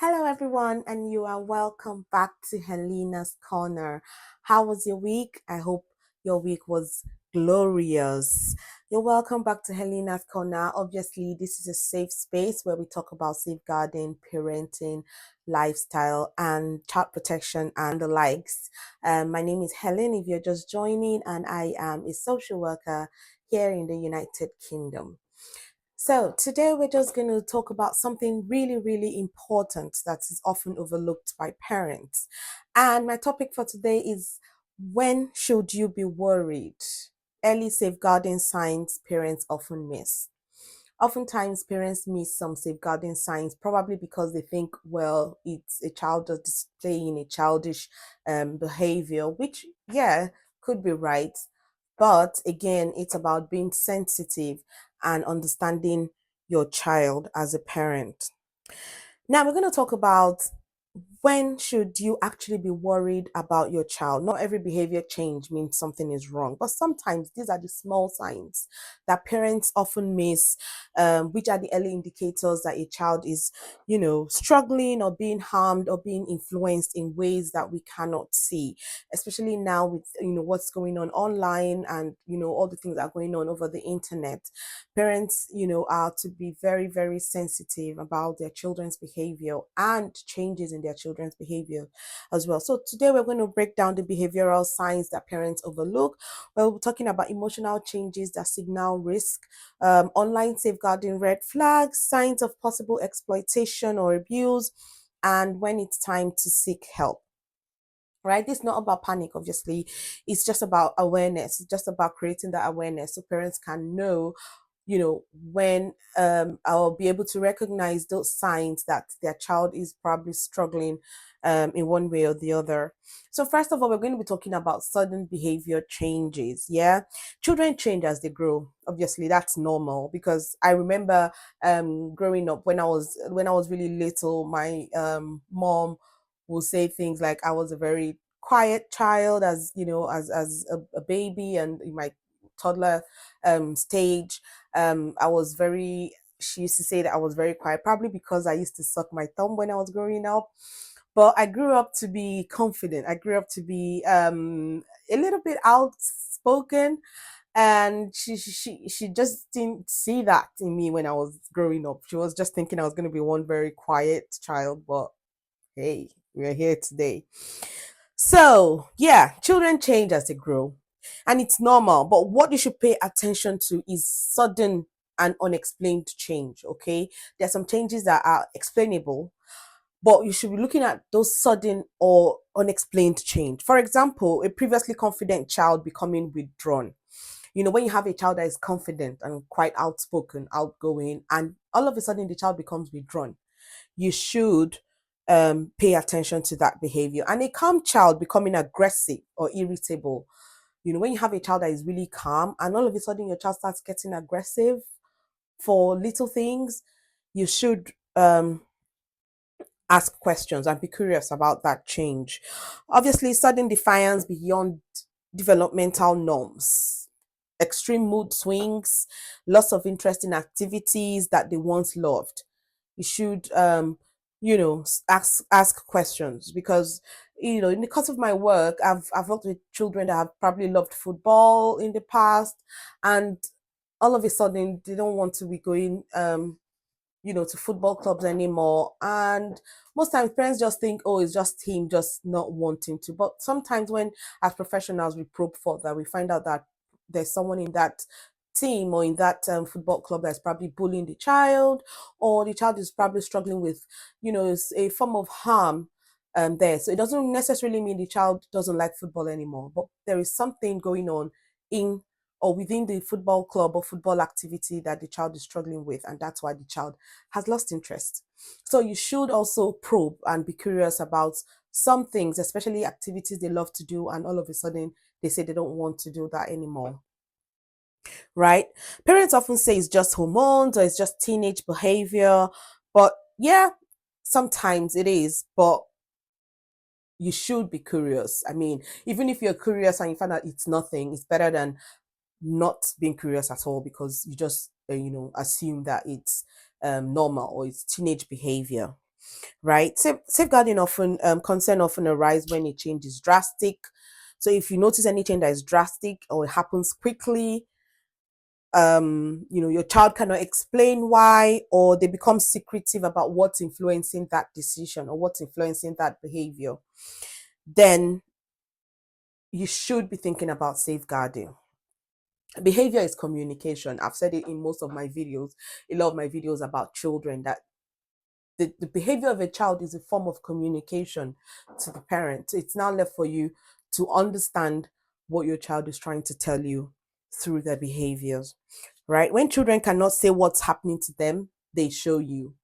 Hello, everyone, and you are welcome back to Helena's Corner. How was your week? I hope your week was glorious. You're welcome back to Helena's Corner. Obviously, this is a safe space where we talk about safeguarding, parenting, lifestyle, and child protection and the likes. My name is Helen, if you're just joining, and I am a social worker here in the United Kingdom. So, today we're just going to talk about something really, really important that is often overlooked by parents. And my topic for today is, when should you be worried? Early safeguarding signs parents often miss. Oftentimes, parents miss some safeguarding signs probably because they think, well, it's a child that's displaying a childish behavior, which, yeah, could be right. But again, it's about being sensitive and understanding your child as a parent. Now, we're going to talk about, when should you actually be worried about your child? Not every behavior change means something is wrong, but sometimes these are the small signs that parents often miss, which are the early indicators that a child is, struggling or being harmed or being influenced in ways that we cannot see, especially now with, what's going on online and, all the things that are going on over the internet. Parents, are to be very, very sensitive about their children's behavior and changes in their children's behavior as well. So today we're going to break down the behavioral signs that parents overlook. We're talking about emotional changes that signal risk, online safeguarding red flags, signs of possible exploitation or abuse, and when it's time to seek help. Right, this is not about panic, obviously. It's just about awareness. It's just about creating that awareness so parents can know, when I'll be able to recognize those signs that their child is probably struggling in one way or the other. So first of all, we're going to be talking about sudden behavior changes. Yeah, children change as they grow. Obviously, that's normal, because I remember growing up, when I was really little, my mom will say things like I was a very quiet child, as as a baby, and in my toddler stage. I was very, she used to say that I was very quiet, probably because I used to suck my thumb when I was growing up. But I grew up to be confident. I grew up to be a little bit outspoken, and she just didn't see that in me when I was growing up. She was just thinking I was going to be one very quiet child, but hey, we're here today. So, yeah, children change as they grow, and it's normal. But what you should pay attention to is sudden and unexplained change, okay? There are some changes that are explainable, but you should be looking at those sudden or unexplained change. For example, a previously confident child becoming withdrawn. When you have a child that is confident and quite outspoken, outgoing, and all of a sudden the child becomes withdrawn, you should pay attention to that behavior. And a calm child becoming aggressive or irritable. When you have a child that is really calm and all of a sudden your child starts getting aggressive for little things, you should ask questions and be curious about that change. Obviously, sudden defiance beyond developmental norms, extreme mood swings, loss of interest in activities that they once loved. You should ask questions, because in the course of my work, I've worked with children that have probably loved football in the past, and all of a sudden they don't want to be going to football clubs anymore. And most times parents just think, oh, it's just him just not wanting to. But sometimes when, as professionals, we probe further, we find out that there's someone in that team or in that football club that's probably bullying the child, or the child is probably struggling with, a form of harm there. So it doesn't necessarily mean the child doesn't like football anymore, but there is something going on in or within the football club or football activity that the child is struggling with, and that's why the child has lost interest. So you should also probe and be curious about some things, especially activities they love to do, and all of a sudden they say they don't want to do that anymore. Right? Parents often say it's just hormones or it's just teenage behavior, but yeah, sometimes it is, but you should be curious. I mean, even if you're curious and you find out it's nothing, it's better than not being curious at all, because you just assume that it's normal or it's teenage behavior. right? Safeguarding often concern often arise when a change is drastic. So if you notice any change that is drastic or it happens quickly, your child cannot explain why, or they become secretive about what's influencing that decision or what's influencing that behavior, then you should be thinking about safeguarding. Behavior is communication. I've said it in most of my videos, a lot of my videos about children, that the behavior of a child is a form of communication to the parent. It's now left for you to understand what your child is trying to tell you through their behaviors, right? When children cannot say what's happening to them, they show you.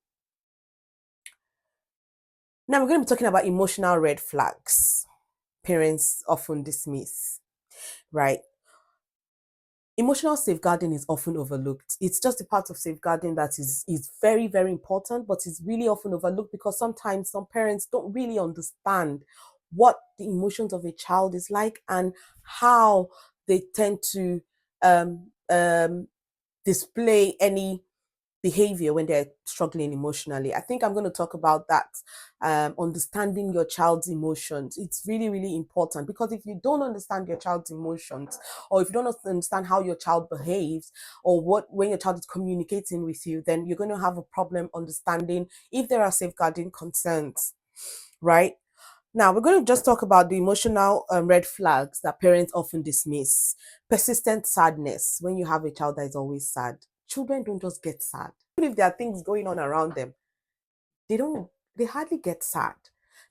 Now we're going to be talking about emotional red flags parents often dismiss, right? Emotional safeguarding is often overlooked. It's just a part of safeguarding that is very, very important, but it's really often overlooked because sometimes some parents don't really understand what the emotions of a child is like and how they tend to display any behavior when they're struggling emotionally. I think I'm going to talk about that. Understanding your child's emotions. It's really, really important because if you don't understand your child's emotions, or if you don't understand how your child behaves, or what when your child is communicating with you, then you're going to have a problem understanding if there are safeguarding concerns, right? Now, we're going to just talk about the emotional red flags that parents often dismiss. Persistent sadness. When you have a child that is always sad, children don't just get sad. Even if there are things going on around them, they hardly get sad.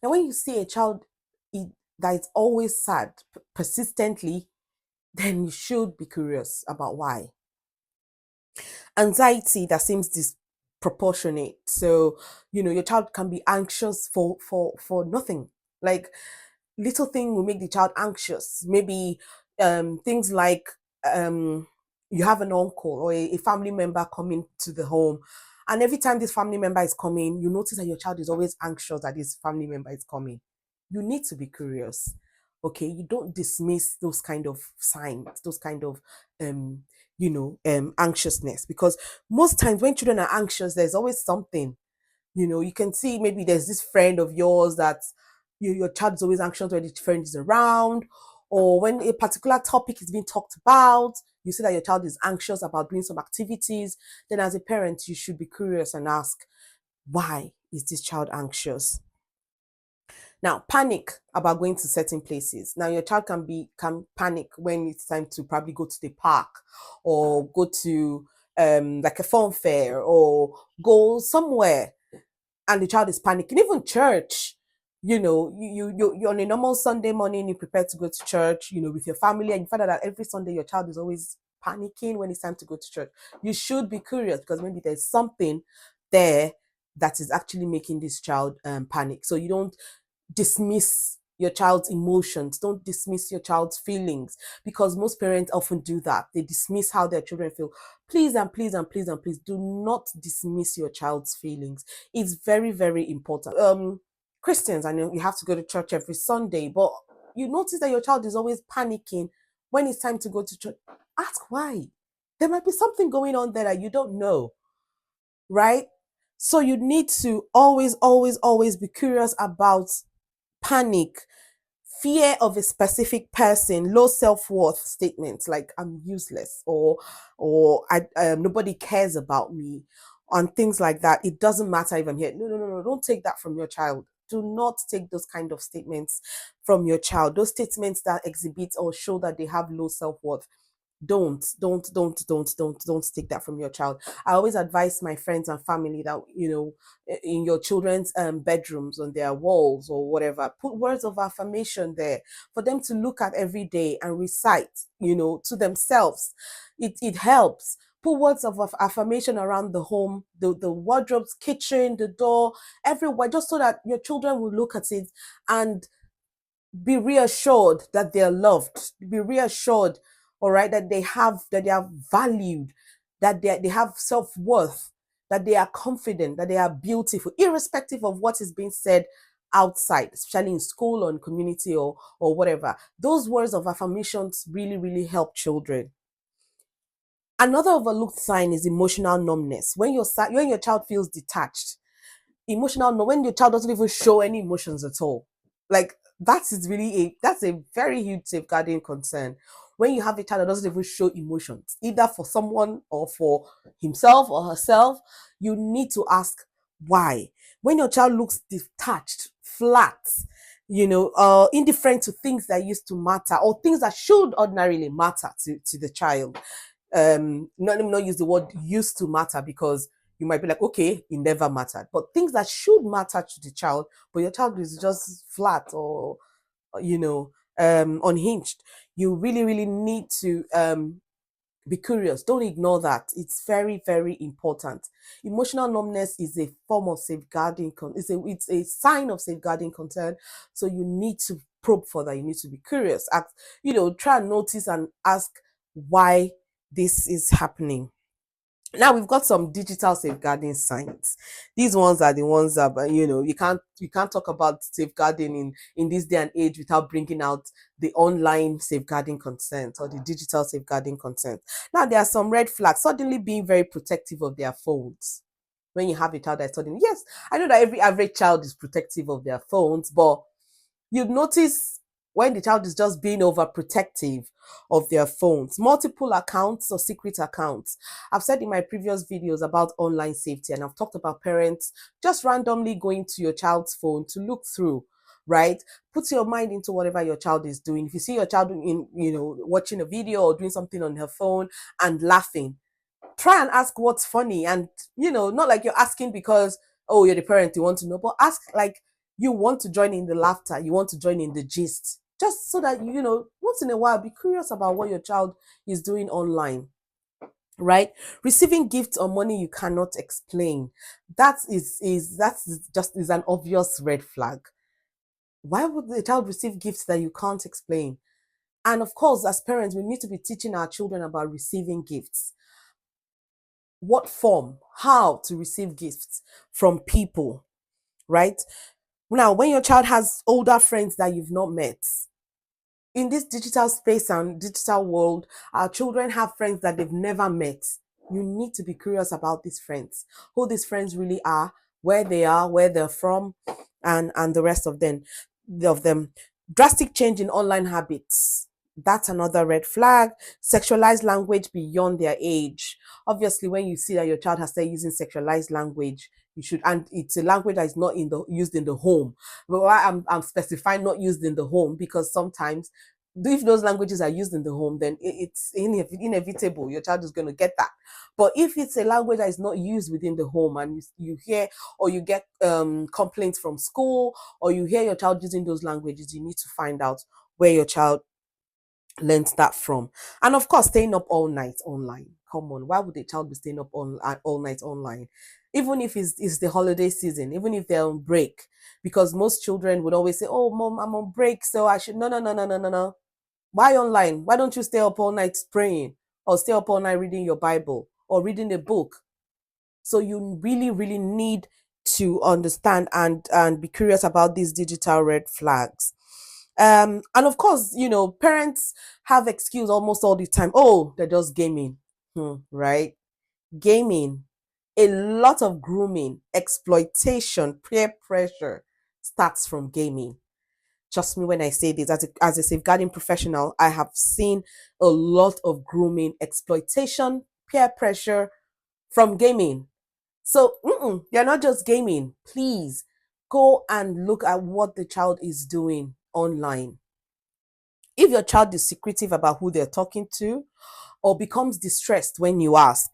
Now, when you see a child that is always sad persistently, then you should be curious about why. Anxiety that seems disproportionate. So, your child can be anxious for nothing. Like little thing will make the child anxious. Maybe things like um, you have an uncle or a family member coming to the home, and every time this family member is coming, you notice that your child is always anxious that this family member is coming. You need to be curious. Okay, you don't dismiss those kind of signs, those kind of um, anxiousness, because most times when children are anxious, there's always something. You can see maybe there's this friend of yours that your child is always anxious when the friend is around, or when a particular topic is being talked about, you see that your child is anxious about doing some activities. Then as a parent, you should be curious and ask, why is this child anxious? Now, panic about going to certain places. Now, your child can panic when it's time to probably go to the park or go to like a fun fair or go somewhere, and the child is panicking. Even church, you're on a normal Sunday morning, you prepare to go to church, with your family, and you find out that every Sunday your child is always panicking when it's time to go to church. You should be curious because maybe there's something there that is actually making this child panic. So you don't dismiss your child's emotions, don't dismiss your child's feelings, because most parents often do that. They dismiss how their children feel. Please and please and please and please do not dismiss your child's feelings. It's very, very important. Christians, I know you have to go to church every Sunday, but you notice that your child is always panicking when it's time to go to church. Ask why. There might be something going on there that you don't know, right? So you need to always, always, always be curious about panic, fear of a specific person, low self-worth statements like I'm useless, or nobody cares about me, and things like that. It doesn't matter if I'm here. No, no, no, no. Don't take that from your child. Do not take those kind of statements from your child. Those statements that exhibit or show that they have low self-worth, don't take that from your child. I always advise my friends and family that, in your children's bedrooms, on their walls or whatever, put words of affirmation there for them to look at every day and recite, to themselves. It helps. Put words of affirmation around the home, the wardrobes, kitchen, the door, everywhere, just so that your children will look at it and be reassured that they're loved, be reassured, all right, that they are valued, that they have self-worth, that they are confident, that they are beautiful, irrespective of what is being said outside, especially in school or in community or whatever. Those words of affirmations really, really help children. Another overlooked sign is emotional numbness. When your child feels detached, Emotional no, when your child doesn't even show any emotions at all. Like that is really that's a very huge safeguarding concern. When you have a child that doesn't even show emotions, either for someone or for himself or herself, you need to ask why. When your child looks detached, flat, indifferent to things that used to matter or things that should ordinarily matter to the child, not let me not use the word used to matter, because you might be like, okay, it never mattered, but things that should matter to the child, but your child is just flat or unhinged. You really really need to be curious. Don't ignore that. It's very very important. Emotional numbness is a form of safeguarding it's a sign of safeguarding concern. So you need to probe further. You need to be curious, ask, try and notice and ask why this is happening. Now we've got some digital safeguarding signs. These ones are the ones that you can't talk about safeguarding in this day and age without bringing out the online safeguarding consent or the digital safeguarding consent. Now there are some red flags. Suddenly being very protective of their phones. When you have a child that's suddenly, yes, I know that every average child is protective of their phones, but you'd notice when the child is just being overprotective of their phones, multiple accounts or secret accounts. I've said in my previous videos about online safety, and I've talked about parents just randomly going to your child's phone to look through, right? Put your mind into whatever your child is doing. If you see your child watching a video or doing something on her phone and laughing, try and ask what's funny. And not like you're asking because, oh, you're the parent, you want to know, but ask like you want to join in the laughter, you want to join in the gist, just so that once in a while be curious about what your child is doing online, right? Receiving gifts or money you cannot explain, that is an obvious red flag. Why would the child receive gifts that you can't explain? And of course, as parents, we need to be teaching our children about receiving gifts, what form, how to receive gifts from people, right? Now, when your child has older friends that you've not met, in this digital space and digital world, our children have friends that they've never met. You need to be curious about these friends, who these friends really are, where they're from, and the rest of them. Drastic change in online habits. That's another red flag. Sexualized language beyond their age. Obviously, when you see that your child has started using sexualized language, you should, and it's a language that is not used in the home. But why I'm specifying not used in the home, because sometimes if those languages are used in the home, then it's inevitable your child is going to get that. But if it's a language that is not used within the home, and you hear or you get complaints from school, or you hear your child using those languages, you need to find out where your child learned that from. And of course, staying up all night online. Come on, why would a child be staying up all night online? Even if it's the holiday season, even if they're on break, because most children would always say, "Oh, mom, I'm on break, so I should." No, no, no, no, no, no, no. Why online? Why don't you stay up all night praying, or stay up all night reading your Bible or reading a book? So you really, really need to understand and be curious about these digital red flags. And of course, parents have excuse almost all the time. Oh, they're just gaming, right? Gaming, a lot of grooming, exploitation, peer pressure starts from gaming. Trust me when I say this, as a safeguarding professional, I have seen a lot of grooming, exploitation, peer pressure from gaming. So you're not just gaming. Please go and look at what the child is doing online. If your child is secretive about who they're talking to, or becomes distressed when you ask,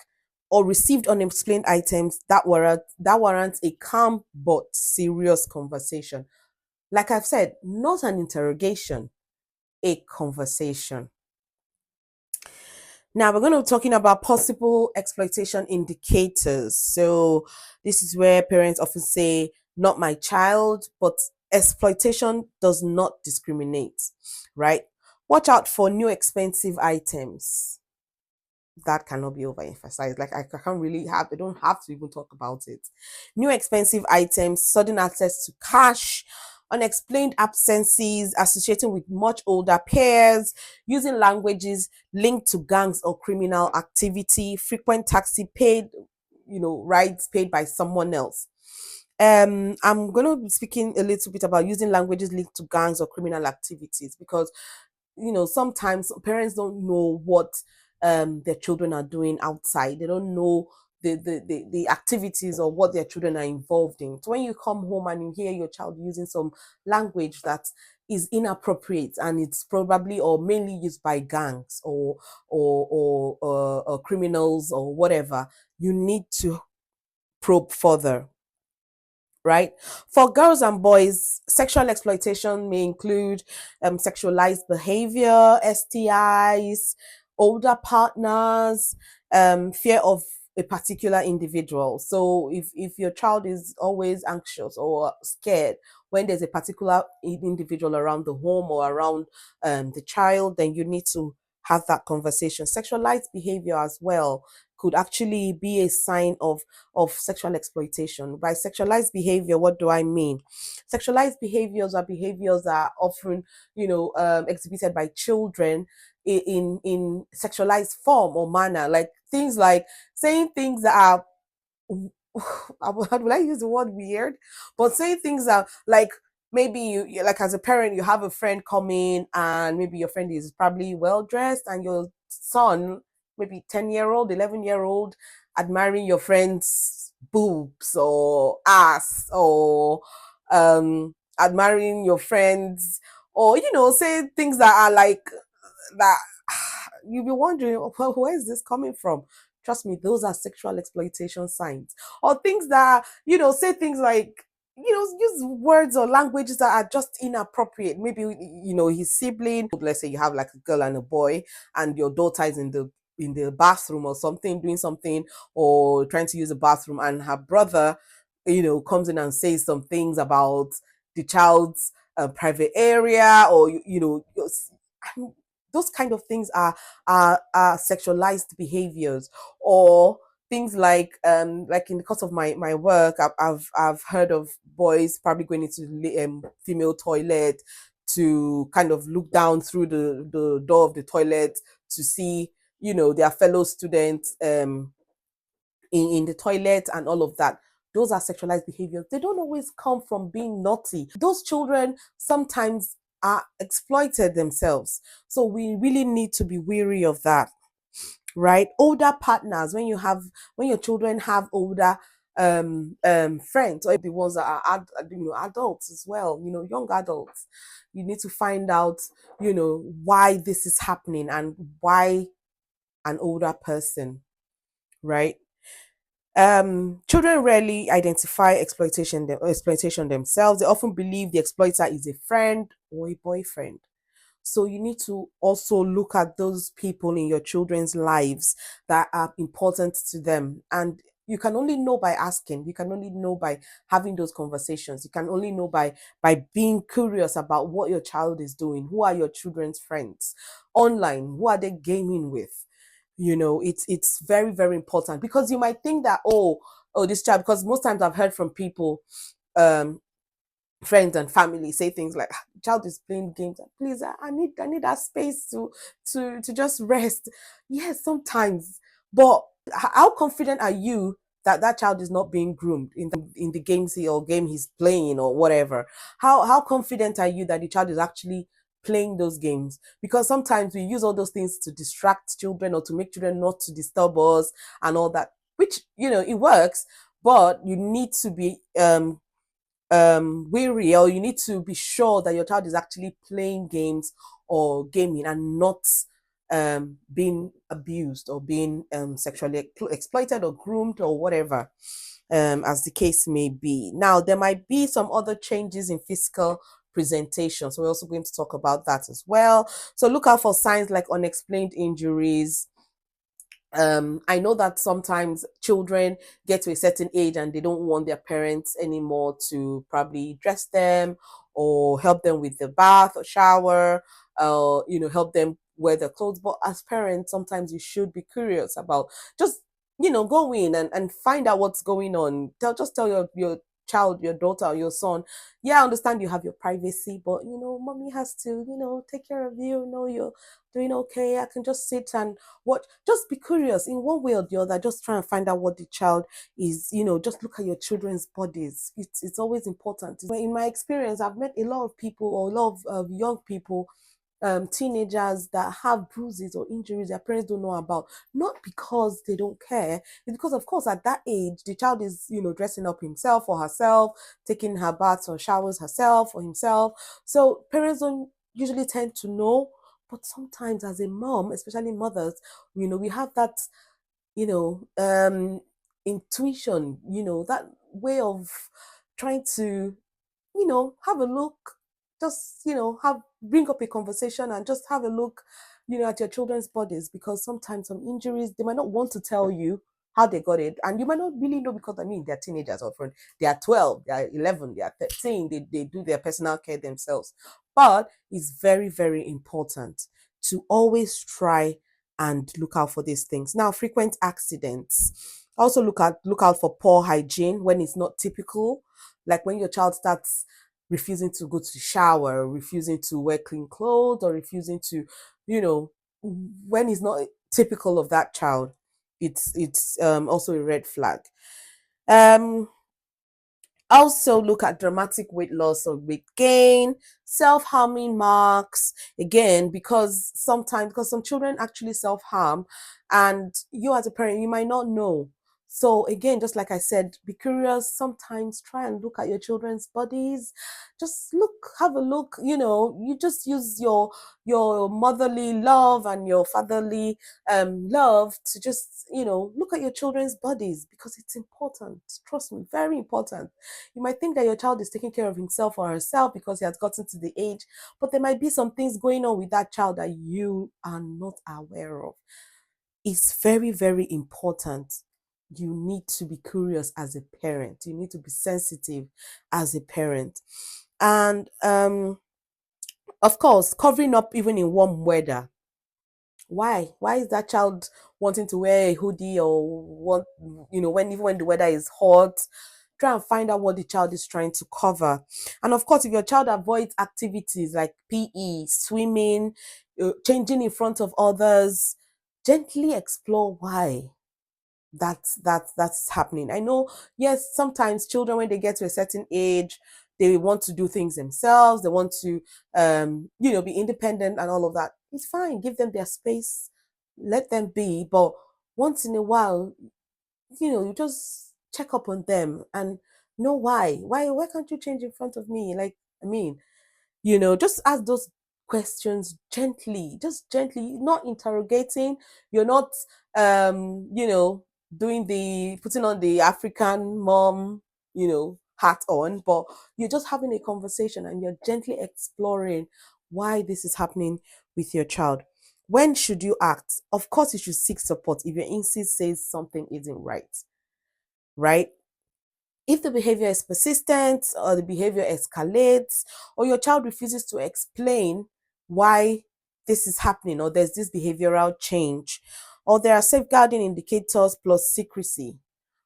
or received unexplained items, that warrants a calm but serious conversation. Like I've said, not an interrogation, a conversation. Now we're going to be talking about possible exploitation indicators. So this is where parents often say, not my child, but exploitation does not discriminate, right? Watch out for new expensive items. That cannot be overemphasized. Like I can't really I don't have to even talk about it. New expensive items, sudden access to cash, unexplained absences associated with much older peers, using languages linked to gangs or criminal activity, frequent taxi paid, rides paid by someone else. I'm going to be speaking a little bit about using languages linked to gangs or criminal activities, because sometimes parents don't know what their children are doing outside. They don't know the activities or what their children are involved in. So when you come home and you hear your child using some language that is inappropriate, and it's probably or mainly used by gangs or criminals or whatever, you need to probe further, right? For girls and boys, sexual exploitation may include sexualized behavior, STIs, older partners, fear of a particular individual. So if your child is always anxious or scared when there's a particular individual around the home or around the child, then you need to have that conversation. Sexualized behavior as well could actually be a sign of sexual exploitation. By sexualized behavior, what do I mean? Sexualized behaviors are behaviors that are often, exhibited by children in sexualized form or manner, like things like saying things that are how do I use the word weird? But say things that like maybe like as a parent you have a friend coming and maybe your friend is probably well dressed and your son, maybe 10-year-old, 11-year-old, admiring your friend's boobs or ass or admiring your friends or say things that are like that you'll be wondering, where is this coming from? Trust me, those are sexual exploitation signs. Or things that, say things like, use words or languages that are just inappropriate. Maybe, his sibling, let's say you have like a girl and a boy, and your daughter is in the bathroom or something, doing something, or trying to use the bathroom, and her brother, comes in and says some things about the child's private area, or those kind of things are sexualized behaviors. Or things like in the course of my work, I've heard of boys probably going into the female toilet to kind of look down through the door of the toilet to see their fellow students in the toilet and all of that. Those are sexualized behaviors. They don't always come from being naughty. Those children sometimes are exploited themselves. So we really need to be wary of that, right? Older partners, when your children have older friends, or the ones that are adults as well, young adults, you need to find out why this is happening and why an older person, right? Children rarely identify exploitation themselves. They often believe the exploiter is a friend or a boyfriend. So you need to also look at those people in your children's lives that are important to them. And you can only know by asking. You can only know by having those conversations. You can only know by being curious about what your child is doing. Who are your children's friends online? Who are they gaming with? It's very, very important, because you might think that, oh, this child, because most times I've heard from people, um friends and family, say things like, child is playing games, please, I need that space to just rest. Yes, sometimes. But how confident are you that that child is not being groomed in the games or game he's playing or whatever? How confident are you that the child is actually playing those games? Because sometimes we use all those things to distract children or to make children not to disturb us and all that, which it works. But you need to be wary, or you need to be sure that your child is actually playing games or gaming and not being abused or being sexually exploited or groomed or whatever, as the case may be. Now, there might be some other changes in physical presentation, so we're also going to talk about that as well. So look out for signs like unexplained injuries. I know that sometimes children get to a certain age and they don't want their parents anymore to probably dress them or help them with the bath or shower, help them wear their clothes. But as parents, sometimes you should be curious about just, go in and find out what's going on. Just tell your child, your daughter or your son, yeah, I understand you have your privacy, but mommy has to, take care of you. You're doing okay. I can just sit and watch. Just be curious in one way or the other. Just try and find out what the child is. Just look at your children's bodies. It's always important. In my experience, I've met a lot of people, or a lot of young people, teenagers that have bruises or injuries their parents don't know about, not because they don't care. It's because, of course, at that age the child is dressing up himself or herself, taking her baths or showers herself or himself, so parents don't usually tend to know. But sometimes, as a mom, especially mothers, we have that you know intuition, that way of trying to have a look, just, have bring up a conversation and just have a look, at your children's bodies, because sometimes some injuries, they might not want to tell you how they got it, and you might not really know, because they're teenagers, or friend, they are 12, they are 11, they are 13, they do their personal care themselves. But it's very, very important to always try and look out for these things. Now, frequent accidents. Also look out for poor hygiene when it's not typical, like when your child starts refusing to go to the shower, refusing to wear clean clothes, or refusing to, when it's not typical of that child, it's also a red flag. Um, Also, look at dramatic weight loss or weight gain, self-harming marks. Again, because some children actually self-harm, and you as a parent, you might not know. So again, just like I said, be curious. Sometimes try and look at your children's bodies. Just have a look. You just use your motherly love and your fatherly love to just look at your children's bodies, because it's important. Trust me, very important. You might think that your child is taking care of himself or herself because he has gotten to the age, but there might be some things going on with that child that you are not aware of. It's very, very important. You need to be curious as a parent. You need to be sensitive as a parent. And of course, covering up even in warm weather. Why is that child wanting to wear a hoodie, or want, when even when the weather is hot? Try and find out what the child is trying to cover. And of course, if your child avoids activities like PE, swimming, changing in front of others, gently explore why that's happening. I know, yes, sometimes children, when they get to a certain age, they want to do things themselves, they want to be independent and all of that. It's fine, give them their space, let them be. But once in a while, you just check up on them and know why can't you change in front of me, like, I mean, just ask those questions gently, just gently, not interrogating. You're not, doing the putting on the African mom, hat on, but you're just having a conversation and you're gently exploring why this is happening with your child. When should you act? Of course, you should seek support if your instinct says something isn't right, right? If the behavior is persistent, or the behavior escalates, or your child refuses to explain why this is happening, or there's this behavioral change, or there are safeguarding indicators plus secrecy,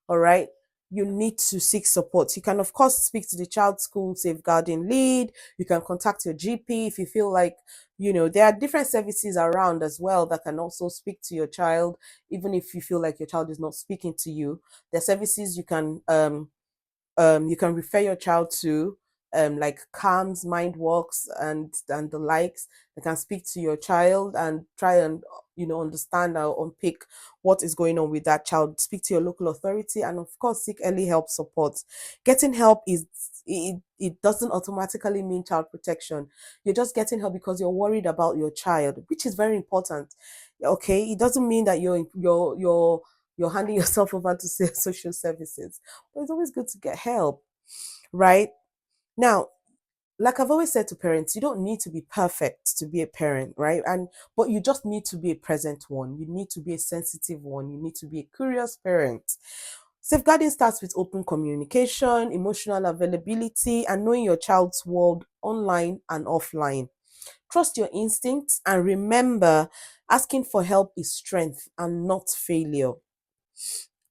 all right, you need to seek support. You can, of course, speak to the child school safeguarding lead. You can contact your GP if you feel like, there are different services around as well that can also speak to your child, even if you feel like your child is not speaking to you. There are services you can refer your child to, like calms, mind walks, and the likes. They can speak to your child and try and understand or unpick what is going on with that child. Speak to your local authority, and of course seek early help support. Getting help is, it doesn't automatically mean child protection. You're just getting help because you're worried about your child, which is very important. Okay, it doesn't mean that you're handing yourself over to social services, but it's always good to get help, right? Now, like I've always said to parents, you don't need to be perfect to be a parent, right? But you just need to be a present one. You need to be a sensitive one. You need to be a curious parent. Safeguarding starts with open communication, emotional availability, and knowing your child's world online and offline. Trust your instincts, and remember, asking for help is strength and not failure.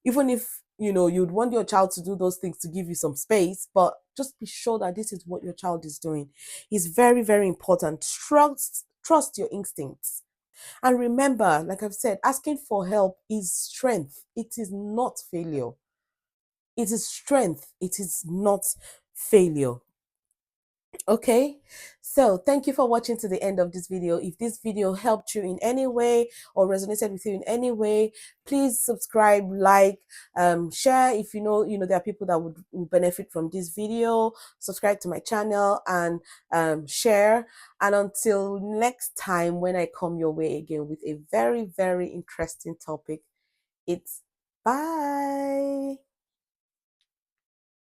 Even if you'd want your child to do those things to give you some space, but just be sure that this is what your child is doing. It's very, very important. Trust your instincts. And remember, like I've said, asking for help is strength. It is not failure. It is strength. It is not failure. Okay, so thank you for watching to the end of this video. If this video helped you in any way or resonated with you in any way, please subscribe, like, share. If you know there are people that would benefit from this video. Subscribe to my channel and share. And until next time, when I come your way again with a very, very interesting topic, it's bye.